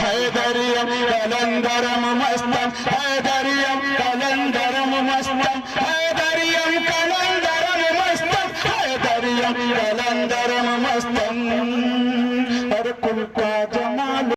हैदरियम कलंदरम मस्तम हैदरियम कलंदरम मस्तम हैदरियम कलंदरम मस्तम हैदरियम कलंदरम मस्तम हर कुल का जमाल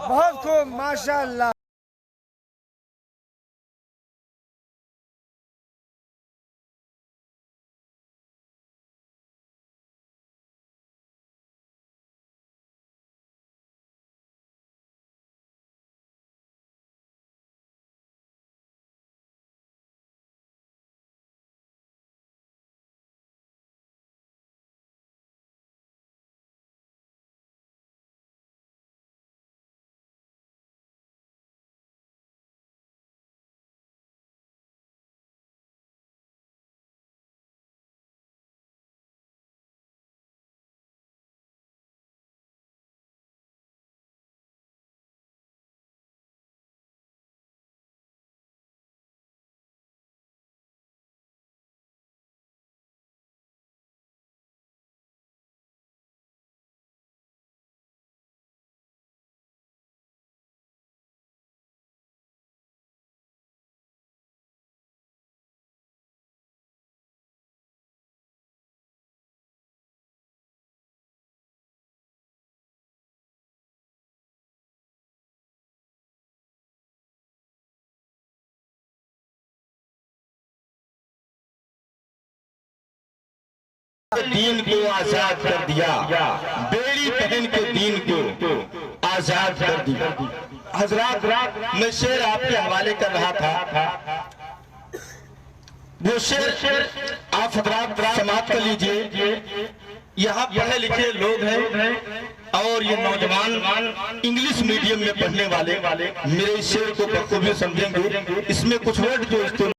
बहुत खूब माशाअल्लाह। दीन को आजाद कर दिया, बेड़ी पहन के दीन को आजाद कर दिया। हजरात, मैं शेर आपके हवाले कर रहा था, वो शेर आप हजरात समाप्त कर लीजिए। यहाँ पढ़े लिखे लोग हैं और ये नौजवान इंग्लिश मीडियम में पढ़ने वाले मेरे इस शेर को बखूबी समझेंगे। इसमें कुछ वर्ड जो इस्तेमाल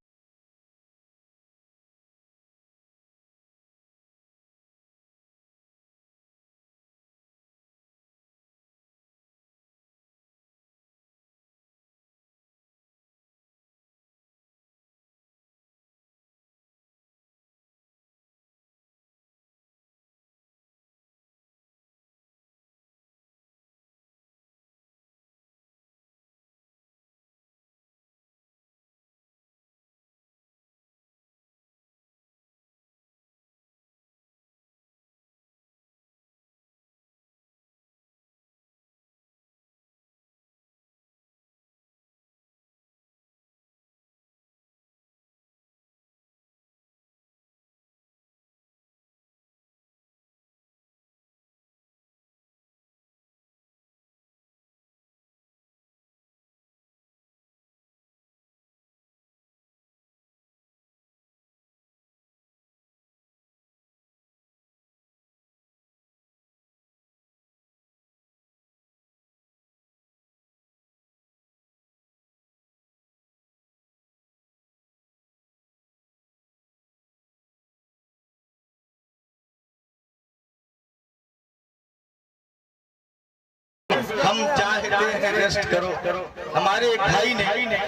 देते हैं रेस्ट करो। हमारे एक भाई ने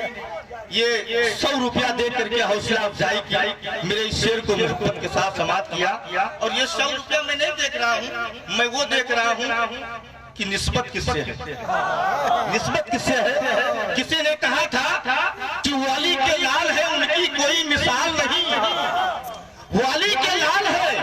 ये 100 रुपया दे करके हौसला अफजाई की, मेरे इस शेर को मोहब्बत के साथ समाप्त किया। और ये 100 रुपया मैं नहीं देख रहा हूँ, मैं वो देख रहा हूँ कि निस्बत किससे है, निस्बत किससे है। किसी ने कहा था कि वाली के लाल है उनकी कोई मिसाल नहीं, वाली के लाल है।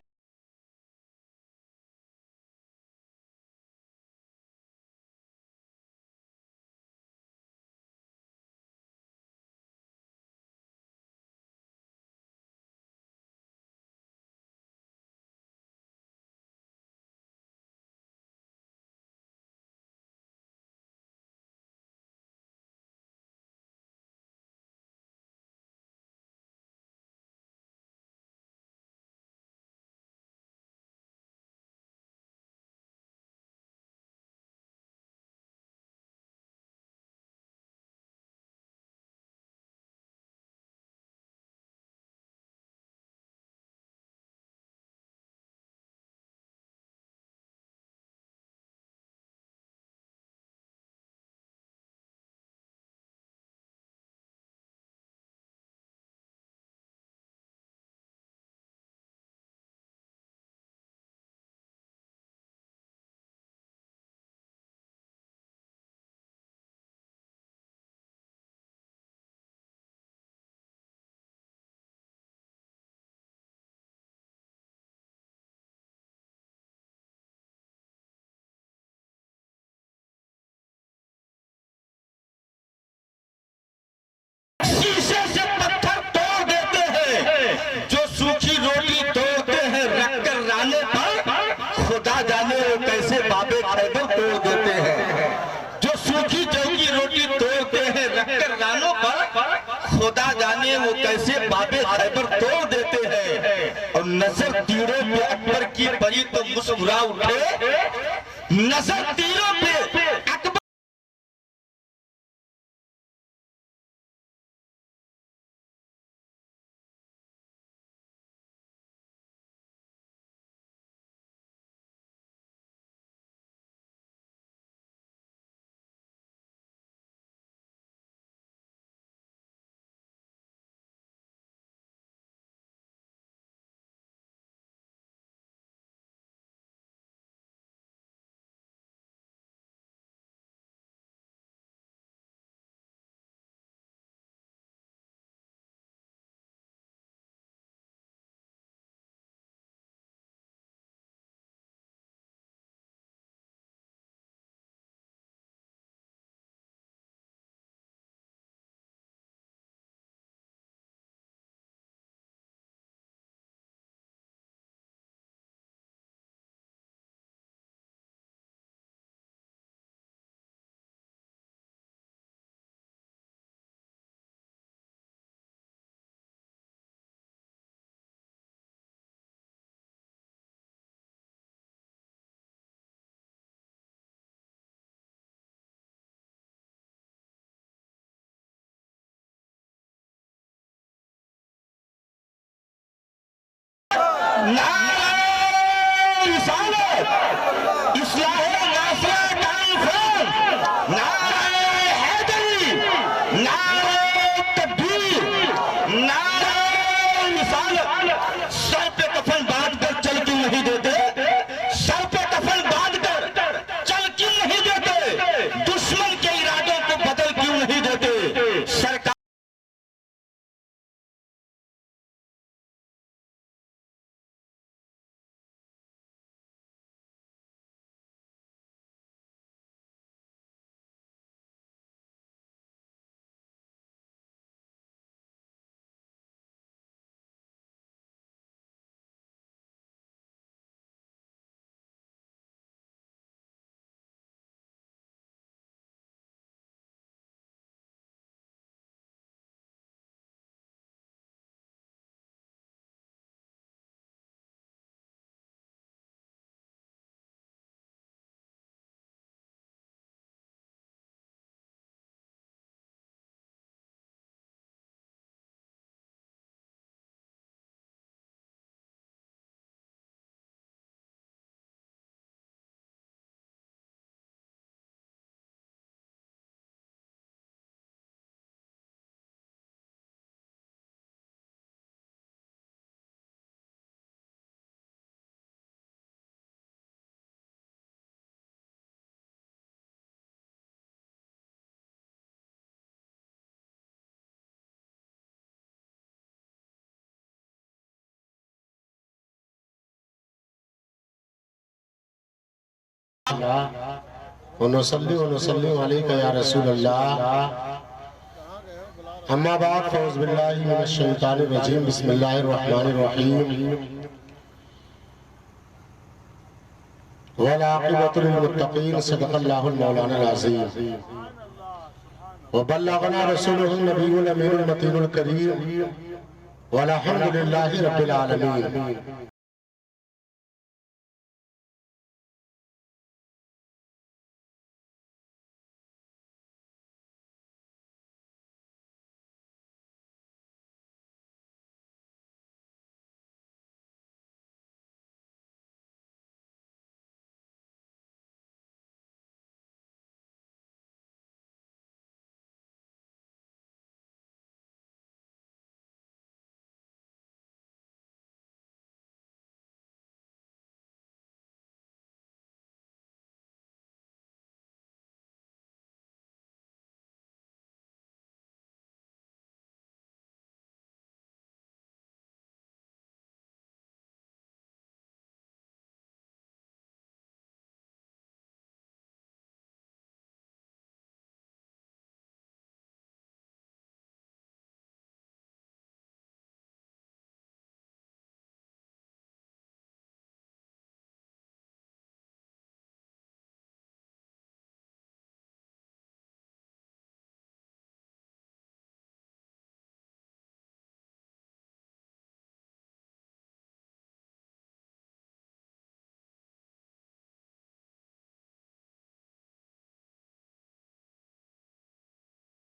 शीशे से पत्थर तोड़ देते हैं, जो सूखी रोटी तोड़ते हैं रखकर राने पर, खुदा जाने वो कैसे बाबे खैबर तोड़ देते हैं। जो सूखी जौ की रोटी तोड़ते हैं रखकर रानों पर, खुदा जाने वो कैसे बाबे खैबर तोड़ देते हैं। और नजर तीरों पे अकबर की पड़ी तो मुस्कुरा उठे, नजर तीरों पे अकबर नारे रिसालत, इस्लाहे नाफिया काइफान, नारे हैदरी, नारे तकबीर, नारे रिसालत। सर पे कफन बांध कर चल क्यों नहीं देते, सर पे कफन बांध कर चल क्यों नहीं देते, दुश्मन के इरादों को बदल क्यों नहीं देते। सरकार वनुसल्ली वनुसल्लिम अलैका या रसूल अल्लाह। अम्मा बाद फौज बिल्लाहि मिनश शैतानिर रजीम बिस्मिल्लाहिर रहमानिर रहीम वल आक़िबतु लिल मुत्तक़ीन सदक़ल्लाहुल मौलाना अज़ीम व बल्लगना रसूलुहुन नबियुल अमीनुल मतीनुल करीम वल्हम्दुलिल्लाहि रब्बिल आलमीन।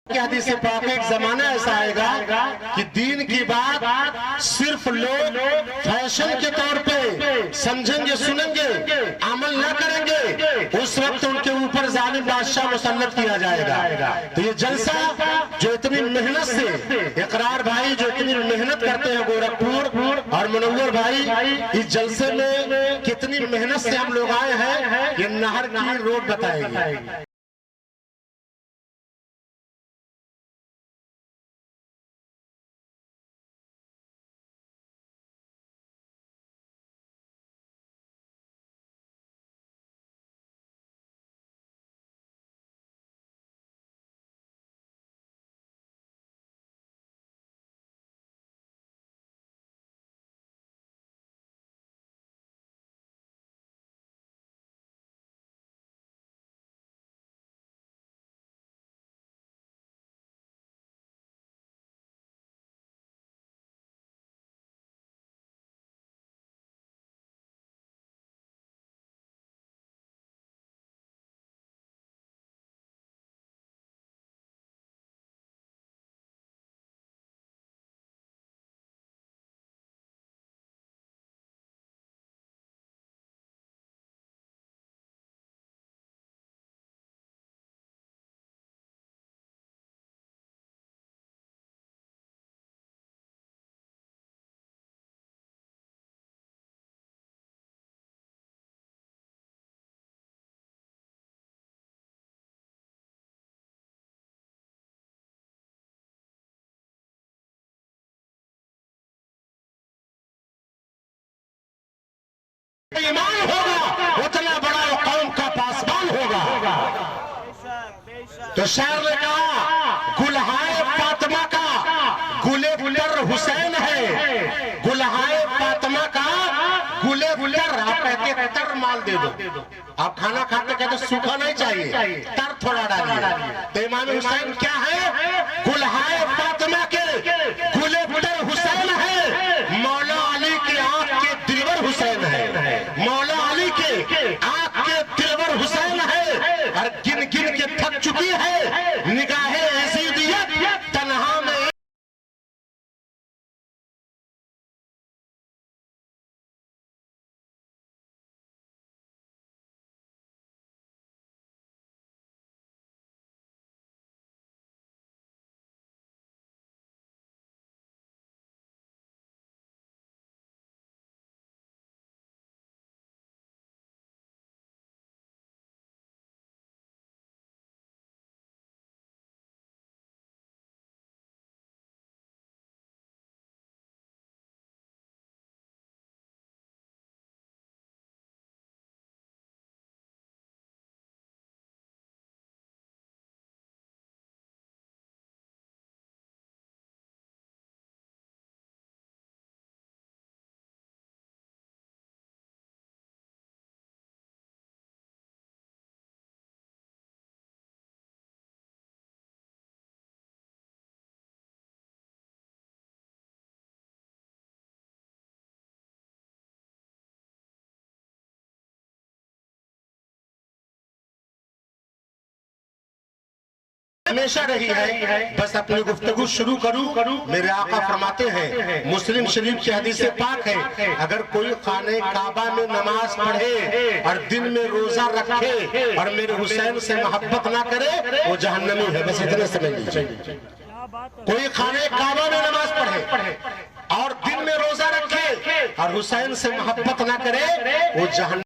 हदीस पाक एक जमाना ऐसा आएगा कि दीन की बात सिर्फ लोग फैशन के तौर पे समझेंगे, सुनेंगे, अमल न करेंगे। उस वक्त उनके ऊपर जालिम बादशाह मुसल्लत किया जाएगा। तो ये जलसा जो इतनी मेहनत से, इकरार भाई जो इतनी मेहनत करते हैं गोरखपुर, और मुनव्वर भाई इस जलसे में कितनी मेहनत से हम लोग आए हैं, ये नहर की रोड बताएगी। ईमान होगा उतना बड़ा वो कौम का पासबान होगा। तो शायर ने कहा गुलहाए फातिमा का गुले गुलर हुसैन है, गुलहाए फातिमा का गुले गुलर। आप कहते हैं तर माल दे दो, आप खाना खाते कहते सूखा नहीं चाहिए, तर थोड़ा डालिए। तो इमाम हुसैन क्या है? गुलहाए फातिमा के गुले गुलर हुसैन है, मौला अली की आंख के दिलवर हुसैन है, मौला अली के आंख के दिलवर हुसैन है। और गिन गिन के थक चुकी है निगाहें ऐसी दियत तन्हा में। हमेशा रही है। बस अपनी गुफ्तगू शुरू करूं। मेरे आका फरमाते हैं, मुस्लिम शरीफ की हदीस पाक है, अगर कोई खाने काबा में नमाज पढ़े और दिन में रोजा रखे और मेरे हुसैन से मोहब्बत ना करे वो जहन्नमी है। बस इतना समझ लीजिए। कोई खाने काबा में नमाज पढ़े और दिन में रोजा रखे और हुसैन से मोहब्बत ना करे वो जहन्नम।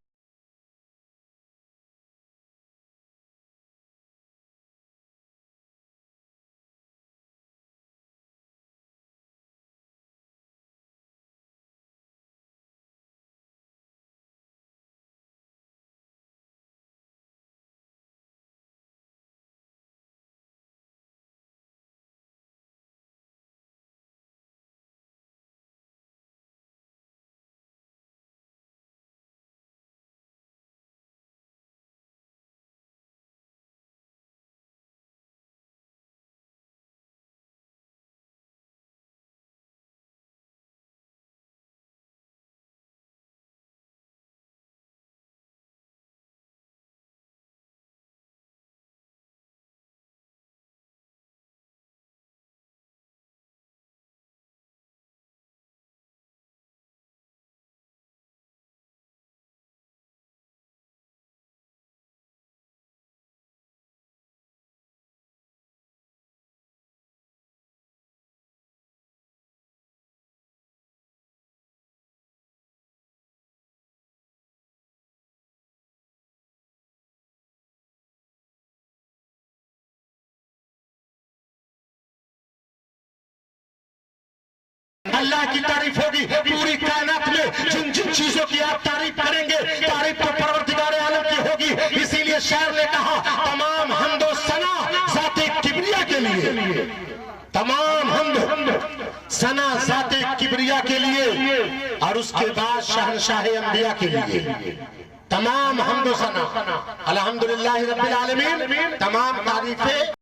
अल्लाह की तारीफ होगी पूरी कायनात में। जिन जिन चीजों की आप तारीफ करेंगे, तारीफ तो परवरदिगार आलम की होगी। इसीलिए शायर ने कहा, तमाम हम्दो सना ज़ाते किबरिया के लिए, तमाम हम्द सना ज़ाते किबरिया के लिए और उसके बाद शहनशाह अंबिया के लिए। तमाम हम्दो सना अल्हम्दुलिल्लाह रब्बिल आलमीन, तमाम तारीफें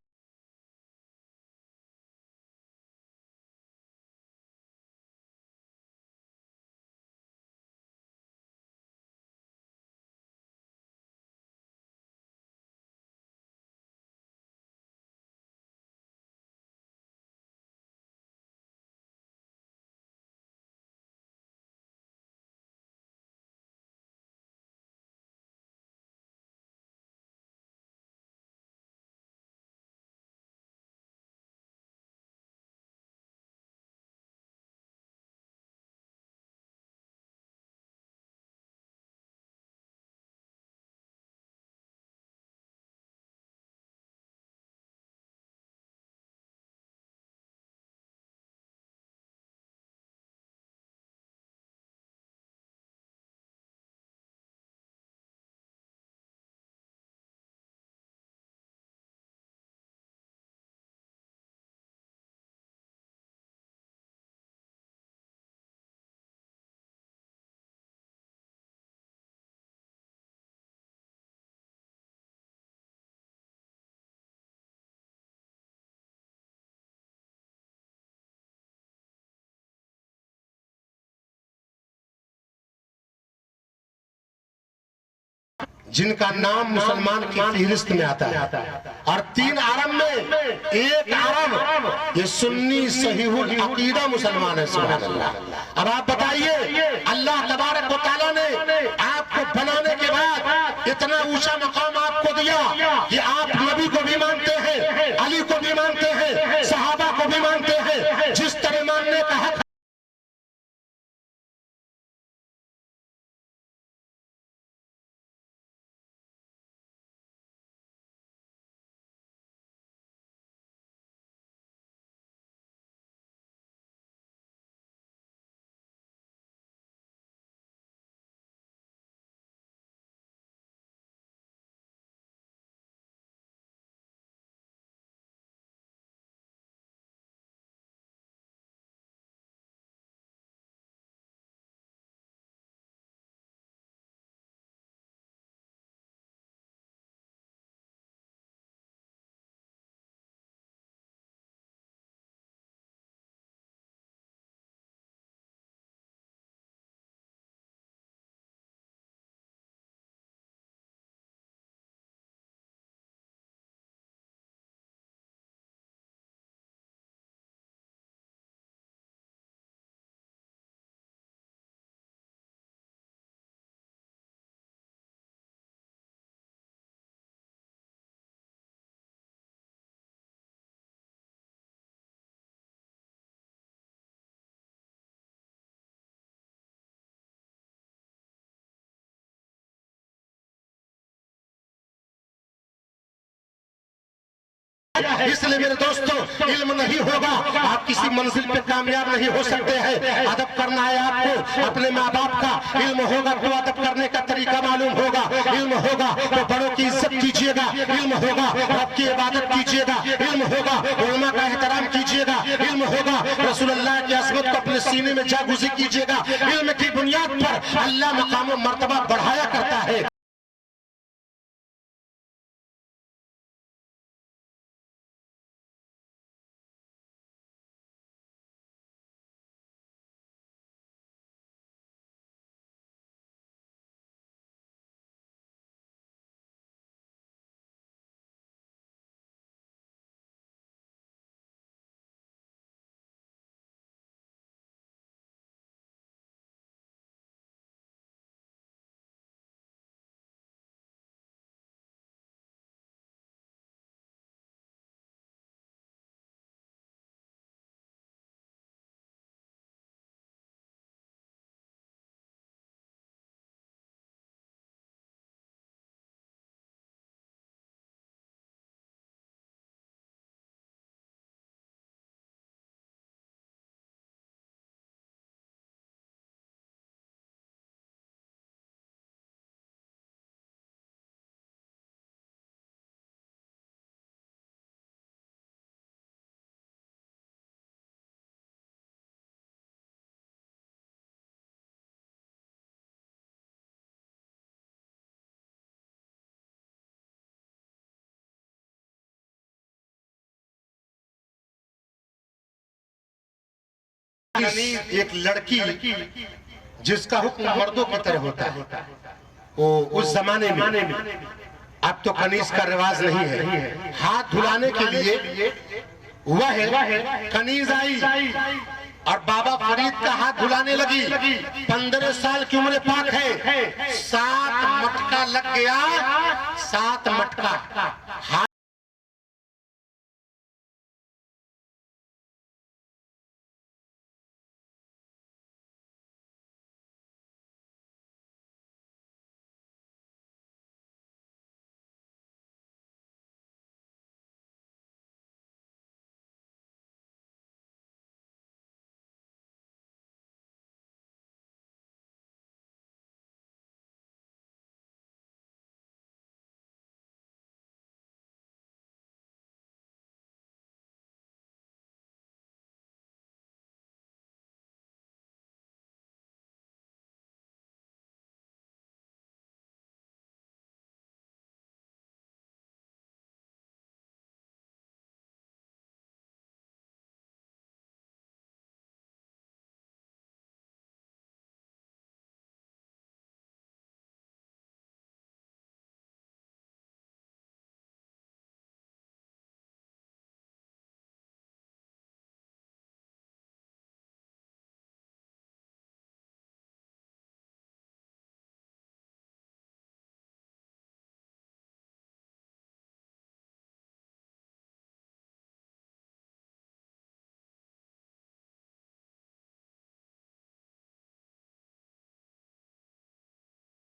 जिनका नाम मुसलमान की फहरिस्त में आता है। और 3 अरब में 1 अरब ये सुन्नी सहीहुल अकीदा मुसलमान है। सुभान अल्लाह। अब आप बताइए, अल्लाह तबारक व तआला ने आपको बनाने के बाद इतना ऊंचा मकाम आपको दिया कि आप नबी को भी मानते हैं, अली को भी मानते हैं, सहाबा को भी मानते हैं। जिस तरह मानने का हक है। इसलिए मेरे दोस्तों, इल्म नहीं होगा आप किसी मंजिल पे कामयाब नहीं हो सकते हैं। अदब करना है आपको अपने माँ बाप का। इल्म होगा तो अदब करने का तरीका मालूम होगा। इल्म होगा तो बड़ों की इज्जत कीजिएगा। इल्म होगा रब की इबादत कीजिएगा। इल्म होगा उलमा का एहतराम कीजिएगा। इल्म होगा रसूलुल्लाह की अज़मत को अपने सीने में जागुज़ी कीजिएगा। इल्म की बुनियाद पर अल्लाह मकाम व मर्तबा बढ़ाया करता है। एक लड़की जिसका हुक्म मर्दों की तरह होता है, वो उस जमाने में, अब तो कनीज का रिवाज नहीं है। हाथ धुलाने के लिए वह कनीज आई और बाबा फरीद का हाथ धुलाने लगी। 15 साल की उम्र पाक है। 7 मटका लग गया। 7 मटका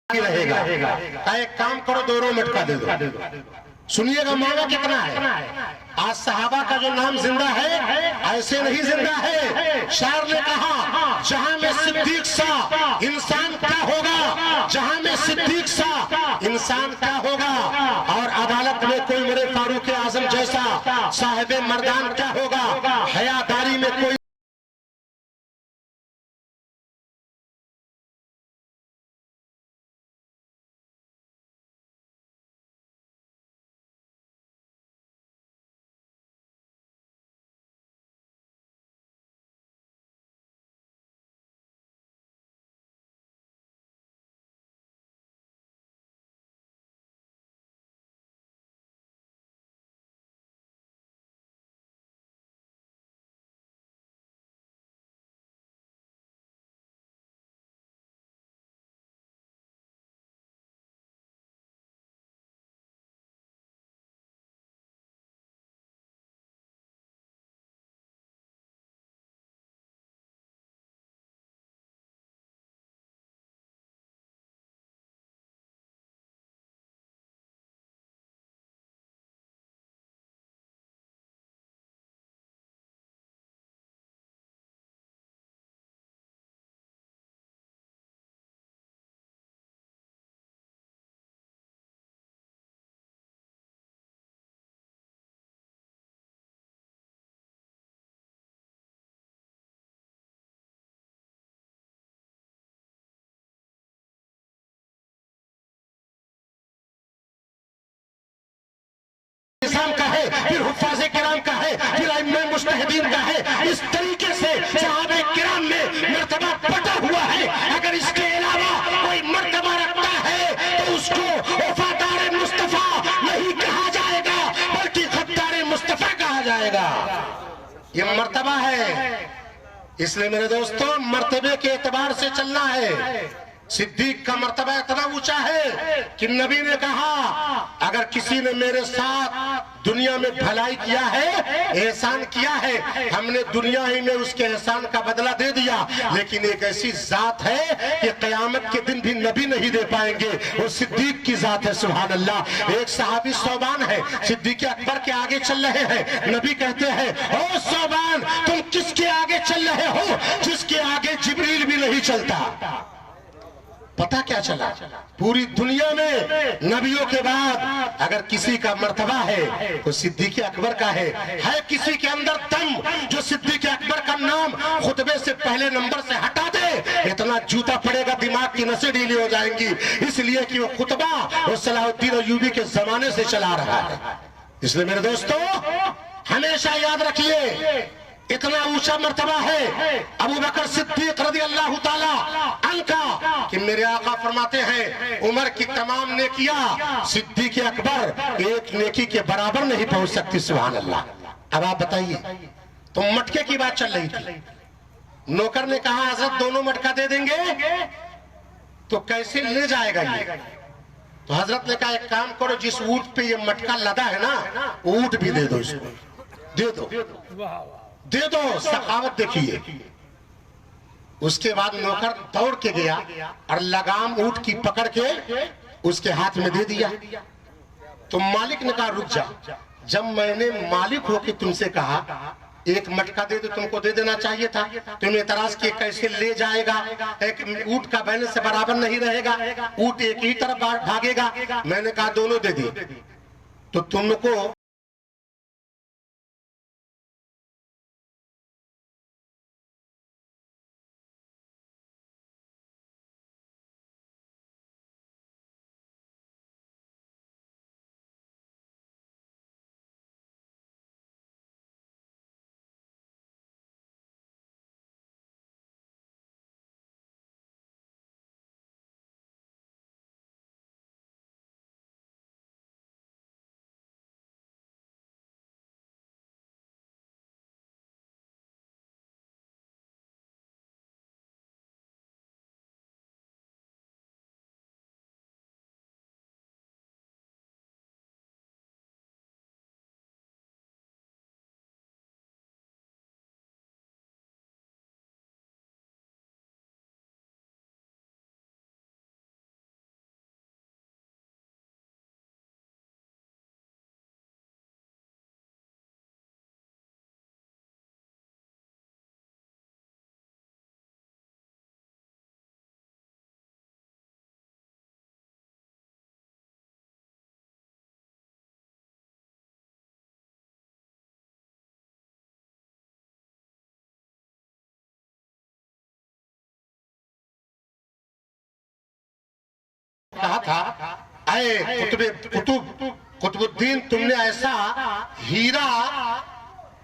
रहेगा। एक काम करो, 2 मटका दे दो। सुनिएगा मांगा कितना है। आज सहाबा का जो नाम जिंदा है, ऐसे नहीं जिंदा है। शायर ने कहा, जहां में सिद्दीक सा इंसान क्या होगा, जहां में सिद्दीक सा इंसान क्या होगा, और अदालत में कोई मेरे फारूक आजम जैसा साहिब मर्दान क्या होगा, हयादारी में कोई फिर हुफ्फाज़ किराम का है, फिर इमाम मुज्तहिदीन का है। इस तरीके से सहाबे किराम में मर्तबा बटा हुआ है। अगर इसके अलावा कोई मर्तबा रखता है तो उसको वफादार मुस्तफा नहीं कहा जाएगा, बल्कि गद्दार मुस्तफा कहा जाएगा। ये मर्तबा है। इसलिए मेरे दोस्तों, मर्तबे के एतबार से चलना है। सिद्दीक का मर्तबा इतना ऊंचा है कि नबी ने कहा, अगर किसी ने मेरे साथ दुनिया में भलाई किया है, एहसान किया है, हमने दुनिया ही में उसके एहसान का बदला दे दिया। लेकिन एक ऐसी जात है कि कयामत के दिन भी नबी नहीं दे पाएंगे, वो सिद्दीक की जात है। सुभान अल्लाह। एक सहाबी सौबान है, सिद्दीक अकबर के आगे चल रहे हैं। नबी कहते हैं, ओ सौबान, तुम किसके आगे चल रहे हो जिसके आगे जिब्रील भी नहीं चलता। पता क्या चला, पूरी दुनिया में नबियों के बाद अगर किसी का मर्तबा है तो सिद्दीक अकबर का है। किसी के अंदर दम जो सिद्दीक अकबर का नाम खुतबे से पहले नंबर से हटा दे, इतना जूता पड़ेगा, दिमाग की नसें ढीली हो जाएंगी। इसलिए कि वो खुतबा और सलाहुद्दीन अय्यूबी के जमाने से चला रहा है। इसलिए मेरे दोस्तों, हमेशा याद रखिए, इतना ऊंचा मर्तबा है अबू बकर सिद्दीक रज़ी अल्लाह ताला अन्हु कि मेरे आका फरमाते हैं, उमर की तमाम नेकियां सिद्दीक अकबर एक नेकी के बराबर नहीं पहुंच सकती। सुभान अल्लाह। अब आप बताइए, तो मटके की बात चल रही थी। नौकर ने कहा, हजरत दोनों मटका दे देंगे, तो कैसे ले जाएगा ये? तो हजरत ने कहा, एक काम करो, जिस ऊंट पे ये मटका लदा है ना, ऊंट भी दे दो इसको, दे दो, दे दो। सखावत देखिए। उसके बाद नौकर दौड़ के गया और लगाम ऊंट की पकड़ के उसके हाथ में दे दिया। तो मालिक ने कहा, रुक जा, जब मैंने मालिक होके तुमसे कहा एक मटका दे दो, तुमको दे देना चाहिए था। तुम एतराज किए, कैसे ले जाएगा, एक ऊंट का बैलेंस से बराबर नहीं रहेगा, ऊंट एक ही तरफ भागेगा। मैंने कहा दोनों दे दी, तो तुमको कहा था, अरे कुतुबुद्दीन, तुमने ऐसा हीरा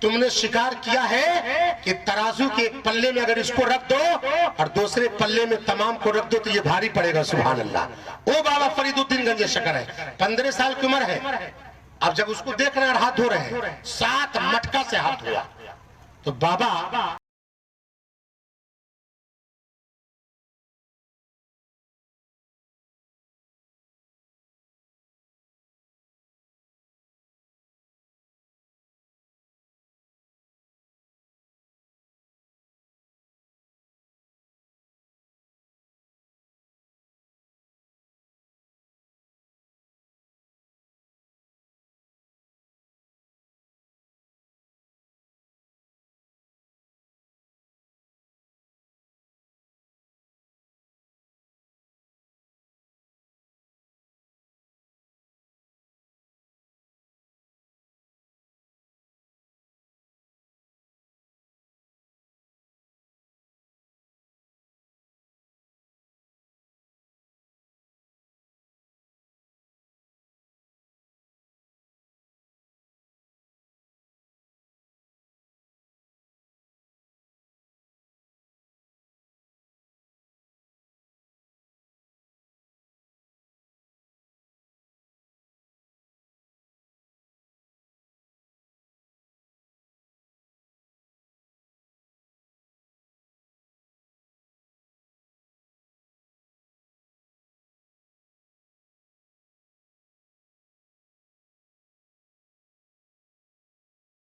तुमने शिकार किया है कि तराजू के एक पल्ले में अगर इसको रख दो और दूसरे पल्ले में तमाम को रख दो तो ये भारी पड़ेगा। सुभान अल्लाह। ओ बाबा फरीदुद्दीन गंज शकर है, 15 साल की उम्र है। अब जब उसको देख रहे हैं हाथ धो रहे हैं, 7 मटका से हाथ हुआ, तो बाबा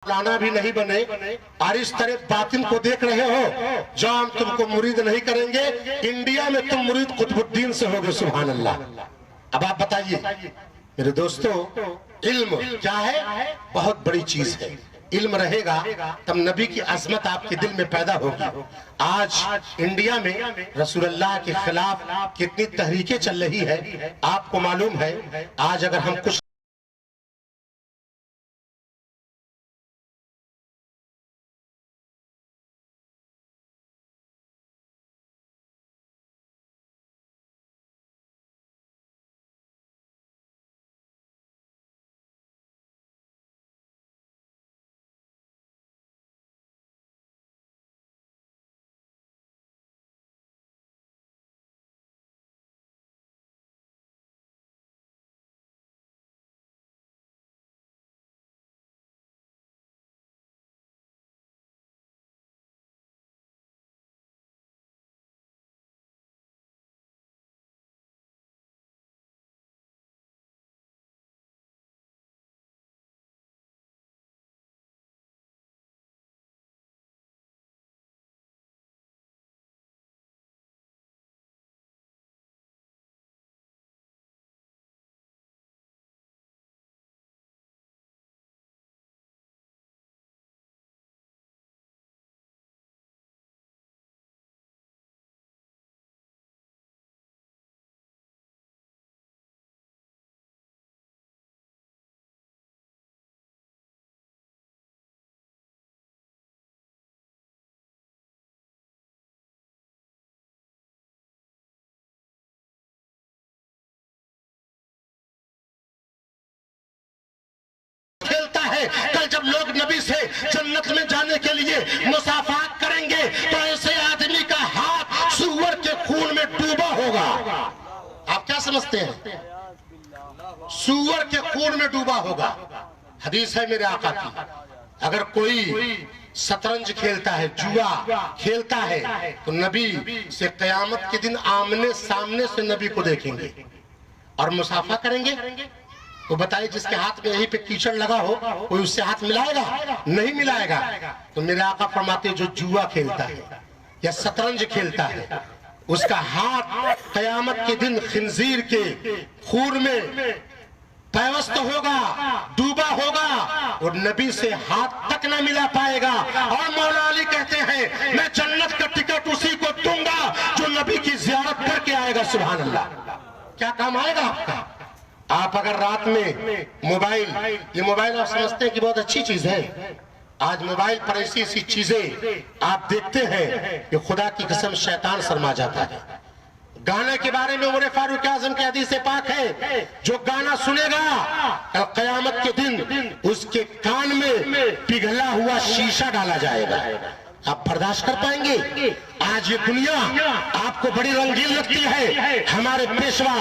लाना भी नहीं बने और इस तरह बातिन को देख रहे हो, जो हम तुमको मुरीद नहीं करेंगे। इंडिया में तुम मुरीद कुतुबुद्दीन से होगे। सुभान अल्लाह। अब आप बताइए मेरे दोस्तों, इल्म क्या है? बहुत बड़ी चीज है। इल्म रहेगा तब नबी की अजमत आपके दिल में पैदा होगी। आज इंडिया में रसूलुल्लाह के खिलाफ कितनी तहरीकें चल रही है आपको मालूम है। आज अगर हम कुछ कल जब लोग नबी से जन्नत में जाने के लिए मुसाफात करेंगे तो ऐसे आदमी का हाथ सूअर के खून में डूबा होगा। आप क्या समझते हैं? सूअर के खून में डूबा होगा। हदीस है मेरे आका की, अगर कोई शतरंज खेलता है, जुआ खेलता है, तो नबी से कयामत के दिन आमने सामने से नबी को देखेंगे और मुसाफा करेंगे। तो बताइए, जिसके हाथ में यहीं पे कीचड़ लगा हो कोई उससे हाथ मिलाएगा? नहीं मिलाएगा। तो मेरे आका फरमाते जो जुआ खेलता है या शतरंज खेलता है, उसका हाथ कयामत के दिन खिंजीर के खून में पैवस्त होगा, डूबा होगा और नबी से हाथ तक न मिला पाएगा। और मौला अली कहते हैं मैं जन्नत का टिकट उसी को दूंगा जो नबी की जियारत करके आएगा। सुभान अल्लाह। क्या काम आएगा आपका? आप अगर रात में मोबाइल, ये मोबाइल आप समझते हैं कि बहुत अच्छी चीज है, आज मोबाइल पर ऐसी ऐसी चीजें आप देखते हैं कि खुदा की कसम शैतान शर्मा जाता है। गाने के बारे में उमर फारूक आजम की हदीस पाक है, जो गाना सुनेगा कयामत के दिन उसके कान में पिघला हुआ शीशा डाला जाएगा। आप बर्दाश्त कर पाएंगे? आज ये दुनिया आपको बड़ी रंगीन लगती है। हमारे पेशवा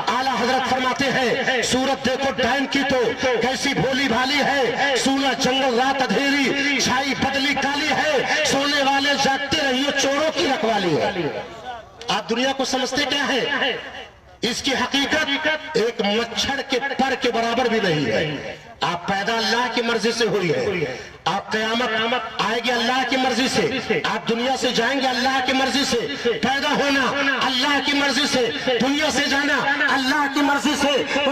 आला हजरत फरमाते हैं सूरत देखो डाइन की तो कैसी भोली भाली है, सूना जंगल रात अंधेरी छाई बदली काली है, सोने वाले जागते रहिए चोरों की रखवाली है। आप दुनिया को समझते क्या है? इसकी हकीकत एक मच्छर के पर के बराबर भी नहीं है। आप पैदा अल्लाह की मर्जी से हुई है, आप कयामत आएगी अल्लाह की मर्जी से, आप दुनिया से जाएंगे अल्लाह की मर्जी से, पैदा होना अल्लाह की मर्जी से, दुनिया से जाना अल्लाह की मर्जी से।